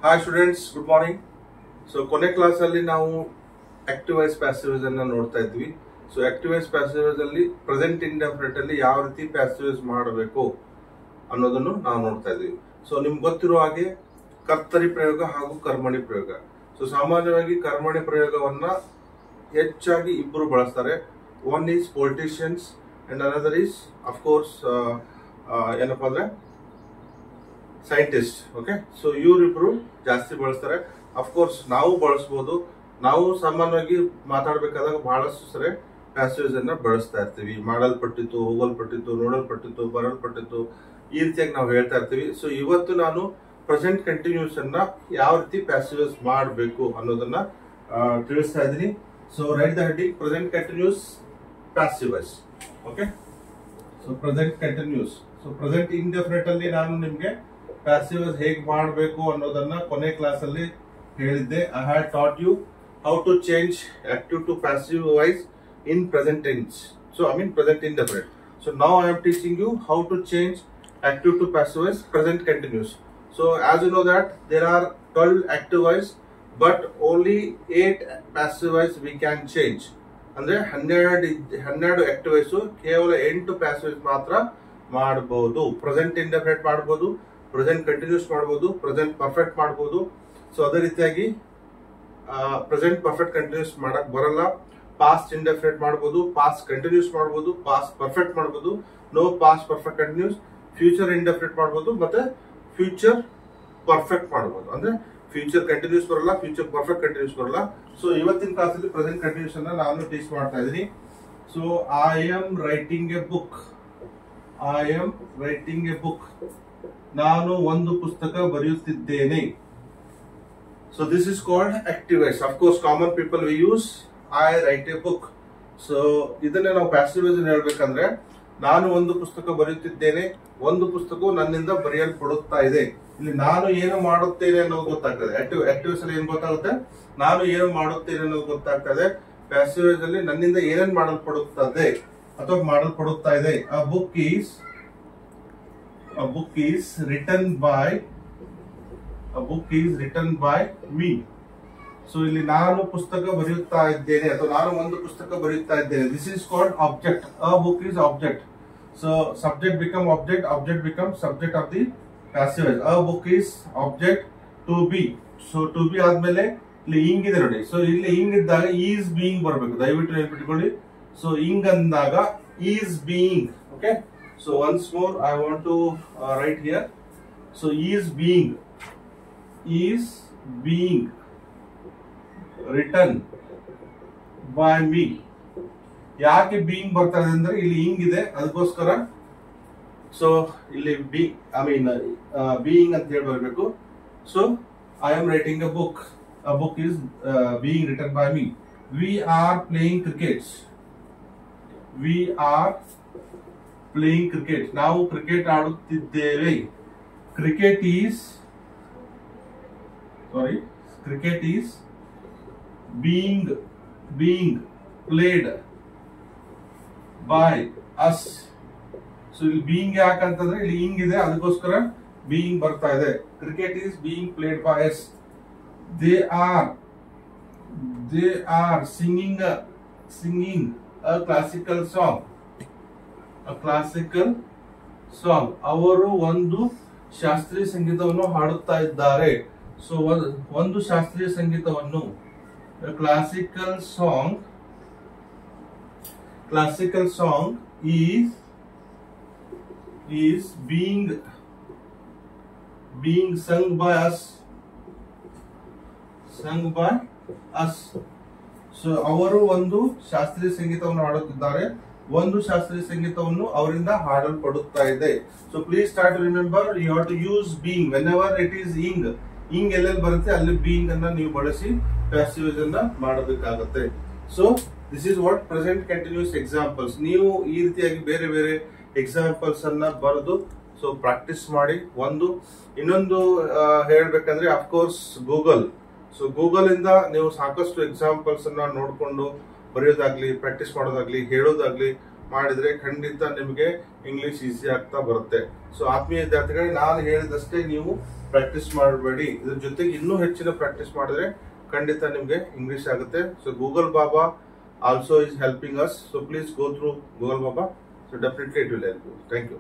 Hi students, good morning. So ಕೊನೆ class ಅಲ್ಲಿ ನಾವು ಆಕ್ಟಿವ್ ವಾಯ್ಸ್ ಪ್ಯಾಸಿವ್ ವಾಯ್ಸ್ ಅನ್ನು ನೋಡ್ತಾ ಇದ್ವಿ. So active voice passive voice ಅಲ್ಲಿ ಪ್ರೆಸೆಂಟ್ ಇಂಡೆಫಿನಿಟ್ ಅಲ್ಲಿ ಯಾವ ರೀತಿ ಪ್ಯಾಸಿವ್ ವಾಯ್ಸ್ ಮಾಡಬೇಕು ಅನ್ನೋದನ್ನು ನಾವು ನೋಡ್ತಾ ಇದ್ವಿ. ಸೊ ನಿಮ್ಗೆ ಗೊತ್ತಿರೋ ಹಾಗೆ ಕರ್ತರಿ ಪ್ರಯೋಗ ಹಾಗೂ ಕರ್ಮಣಿ ಪ್ರಯೋಗ. ಸೊ ಸಾಮಾನ್ಯವಾಗಿ ಕರ್ಮಣಿ ಪ್ರಯೋಗವನ್ನ ಹೆಚ್ಚಾಗಿ ಇಬ್ಬರು ಬಳಸ್ತಾರೆ. One is politicians and another is of course ಏನಪ್ಪಾ ಅಂದ್ರೆ ಸೈಂಟಿಸ್ಟ್. ಓಕೆ, ಸೊ ಇವರಿಬ್ರು ಜಾಸ್ತಿ ಬಳಸ್ತಾರೆ. ಅಫ್ಕೋರ್ಸ್ ನಾವು ಬಳಸಬಹುದು. ನಾವು ಸಾಮಾನ್ಯವಾಗಿ ಮಾತಾಡ್ಬೇಕಾದಾಗ ಬಹಳಷ್ಟು ಸರಿ ಪ್ಯಾಸಿವ್ಸ್ ಅನ್ನ ಬಳಸ್ತಾ ಇರ್ತೀವಿ. ಮಾಡಲ್ಪಟ್ಟಿತ್ತು, ಹೋಗಲ್ಪಟ್ಟಿತ್ತು, ನೋಡಲ್ಪಟ್ಟಿತ್ತು, ಬರಲ್ಪಟ್ಟಿತ್ತು, ಈ ರೀತಿಯಾಗಿ ನಾವು ಹೇಳ್ತಾ ಇರ್ತೀವಿ. ಸೊ ಇವತ್ತು ನಾನು ಪ್ರೆಸೆಂಟ್ ಕಂಟಿನ್ಯೂಸ್ ಅನ್ನ ಯಾವ ರೀತಿ ಪ್ಯಾಸಿವ್ಸ್ ಮಾಡಬೇಕು ಅನ್ನೋದನ್ನ ತಿಳಿಸ್ತಾ ಇದ್ದೀನಿ. So write the heading present continuous passives. Okay, so present continuous. So present indefinite ಅಲ್ಲಿ ನಾನು ನಿಮ್ಗೆ ಪ್ಯಾಸಿವ್ಸ್ ಹೇಗೆ ಮಾಡಬೇಕು ಅನ್ನೋದನ್ನ ಕೊನೆ ಕ್ಲಾಸ್ ಅಲ್ಲಿ ಹೇಳಿದ್ದೆ. I had taught you how to change active to passive voice in present tense. So I mean present indefinite. So now I am teaching you how to change active to passive voice present continuous. So as you know that there are 12 active voice but only 8 passive voice we can change. ಅಂದ್ರೆ 12 active voice ಕೇವಲ 8 passive voice ಮಾತ್ರ ಮಾಡಬಹುದು. Present indefinite ಮಾಡಬಹುದು, present continuous ಮಾಡಬಹುದು, present perfect ಮಾಡಬಹುದು. So ಅದೇ ರೀತಿಯಾಗಿ present perfect continuous ಮಾಡಕ್ ಬರಲ್ಲ. ಪಾಸ್ಟ್ ಇಂಡೆಫಿನಿಟ್ ಮಾಡಬಹುದು, ಪಾಸ್ಟ್ ಕಂಟಿನ್ಯೂಸ್ ಮಾಡಬಹುದು, ಪಾಸ್ಟ್ ಪರ್ಫೆಕ್ಟ್ ಮಾಡಬಹುದು, no past perfect continuous, future indefinite ಮಾಡಬಹುದು, ಮತ್ತೆ ಫ್ಯೂಚರ್ ಪರ್ಫೆಕ್ಟ್ ಮಾಡಬಹುದು. ಅಂದ್ರೆ ಫ್ಯೂಚರ್ ಕಂಟಿನ್ಯೂಸ್ ಬರಲ್ಲ, ಫ್ಯೂಚರ್ ಪರ್ಫೆಕ್ಟ್ ಕಂಟಿನ್ಯೂಸ್ ಬರಲ್ಲ. ಸೊ ಇವತ್ತಿನ ಕ್ಲಾಸಲ್ಲಿ ಪ್ರೆಸೆಂಟ್ ಕಂಟಿನ್ಯೂಸ್ ಅನ್ನ ನಾನು ಟೀಚ್ ಮಾಡ್ತಾ ಇದ್ದೀನಿ. So I am writing a book. I am writing a book. ನಾನು ಒಂದು ಪುಸ್ತಕ ಬರೆಯುತ್ತಿದ್ದೇನೆ. So this is called active voice. Of course common people we use I right A book. So ಇದನ್ನ ನಾವು ಪ್ಯಾಸಿವ್ ವಾಯ್ಸ್ ಹೇಳ್ಬೇಕಂದ್ರೆ ನಾನು ಒಂದು ಪುಸ್ತಕ ಬರೆಯುತ್ತಿದ್ದೇನೆ, ಒಂದು ಪುಸ್ತಕವು ನನ್ನಿಂದ ಬರೆಯಲ್ಪಡುತ್ತಾ ಇದೆ. ಇಲ್ಲಿ ನಾನು ಏನು ಮಾಡುತ್ತೇನೆ ಅನ್ನೋದು ಗೊತ್ತಾಗ್ತದೆ. ಆಕ್ಟಿವ್ಸ್ ಅಲ್ಲಿ ಏನ್ ಗೊತ್ತಾಗುತ್ತೆ, ನಾನು ಏನು ಮಾಡುತ್ತೇನೆ ಅನ್ನೋದು ಗೊತ್ತಾಗ್ತದೆ. ಪ್ಯಾಸಿವ್ ವಾಯ್ಸ್ ಅಲ್ಲಿ ನನ್ನಿಂದ ಏನೇನ್ ಮಾಡಲ್ಪಡುತ್ತದೆ ಅಥವಾ ಮಾಡಲ್ಪಡುತ್ತಾ ಇದೆ. A book is written by me. So ಇಲ್ಲಿ ನಾನು ಪುಸ್ತಕ ಬರೆಯುತ್ತಾ ಇದ್ದೇನೆ ಅಥವಾ ನಾನು ಒಂದು ಪುಸ್ತಕ ಬರೆಯುತ್ತಾ ಇದ್ದೇನೆ. This is called object. A book is object. So subject become object, object become subject of the passive voice. A book is object to be. So to be ಆದ್ಮೇಲೆ ಇಲ್ಲಿ ಇಂಗ್ ಇದೆ ನೋಡಿ. ಸೊ ಇಲ್ಲಿ ಇಂಗ್ ಇದ್ದಾಗ ಈಸ್ ಬೀಯಿಂಗ್ ಬರಬೇಕು, ದಯವಿಟ್ಟು ನೆನ್ಪಿಟ್ಕೊಳ್ಳಿ. So ing ಅಂದಾಗ is being. Okay, so once more I want to write here. So is being return by me. ಯಾಕೆ ಬೀಯಿಂಗ್ ಬರ್ತಾ ಇದೆ ಅಂದ್ರೆ ಇಲ್ಲಿ ಇಂಗ್ ಇದೆ, ಅದಕ್ಕೋಸ್ಕರ. ಸೊ ಇಲ್ಲಿ ಬೀಯಿಂಗ್ ಅಂತ ಹೇಳಿ ಬರಬೇಕು. So I am writing a book. A book is being return by me. We are playing cricket. We are playing cricket. ನಾವು ಕ್ರಿಕೆಟ್ ಆಡುತ್ತಿದ್ದೇವೆ. Cricket is being played by us. ಸೊ ಇಲ್ಲಿ ಬೀಯಿಂಗ್ ಯಾಕಂತಂದ್ರೆ ಇಲ್ಲಿ ಇಂಗ್ ಇದೆ, ಅದಕ್ಕೋಸ್ಕರ ಬೀಯಿಂಗ್ ಬರ್ತಾ ಇದೆ. Cricket is being played by us. they are singing a classical song. ಅವರು ಒಂದು ಶಾಸ್ತ್ರೀಯ ಸಂಗೀತವನ್ನು ಹಾಡುತ್ತಾ ಇದ್ದಾರೆ. ಸೊ ಒಂದು ಶಾಸ್ತ್ರೀಯ ಸಂಗೀತವನ್ನು classical song is being sung by us. So ಅವರು ಒಂದು ಶಾಸ್ತ್ರೀಯ ಸಂಗೀತವನ್ನು ಹಾಡುತ್ತಿದ್ದಾರೆ. ಒಂದು ಶಾಸ್ತ್ರೀಯ ಸಂಗೀತವನ್ನು ಅವರಿಂದ ಹಾಡಲ್ಪಡುತ್ತಾ ಇದೆ. So please start remember, you have to use being whenever it is ing. Ing ಎಲ್ಲೆಲ್ಲಿ ಬರುತ್ತೆ ಅಲ್ಲಿ ಬೀಯಿಂಗ್ ಅನ್ನ ನೀವು ಬಳಸಿ ಪ್ಯಾಸಿವ್ ವಾಯ್ಸ್ ಅನ್ನ ಮಾಡಬೇಕಾಗುತ್ತೆ. So this is what present continuous examples. ನೀವು ಈ ರೀತಿಯಾಗಿ ಬೇರೆ ಬೇರೆ ಎಕ್ಸಾಂಪಲ್ಸ್ ಅನ್ನ ಬರೆದು ಸೊ ಪ್ರಾಕ್ಟೀಸ್ ಮಾಡಿ. ಇನ್ನೊಂದು ಹೇಳ್ಬೇಕಂದ್ರೆ ಅಫ್ಕೋರ್ಸ್ ಗೂಗಲ್. ಸೊ ಗೂಗಲ್ ಇಂದ ನೀವು ಸಾಕಷ್ಟು ಎಕ್ಸಾಂಪಲ್ಸ್ ಅನ್ನ ನೋಡ್ಕೊಂಡು ಬರೆಯೋದಾಗ್ಲಿ, ಪ್ರಾಕ್ಟೀಸ್ ಮಾಡೋದಾಗ್ಲಿ, ಹೇಳೋದಾಗ್ಲಿ ಮಾಡಿದ್ರೆ ಖಂಡಿತ ನಿಮಗೆ ಇಂಗ್ಲಿಷ್ ಈಸಿ ಆಗ್ತಾ ಬರುತ್ತೆ. ಸೊ ಆತ್ಮೀಯ ವಿದ್ಯಾರ್ಥಿಗಳೇ, ನಾನು ಹೇಳಿದಷ್ಟೇ ನೀವು ಪ್ರಾಕ್ಟೀಸ್ ಮಾಡಬೇಡಿ. ಇದ್ರ ಜೊತೆಗೆ ಇನ್ನೂ ಹೆಚ್ಚಿನ ಪ್ರಾಕ್ಟೀಸ್ ಮಾಡಿದ್ರೆ ಖಂಡಿತ ನಿಮ್ಗೆ ಇಂಗ್ಲಿಷ್ ಆಗುತ್ತೆ. So Google baba also is helping us. So please go through Google baba. So definitely it will help you. Thank you.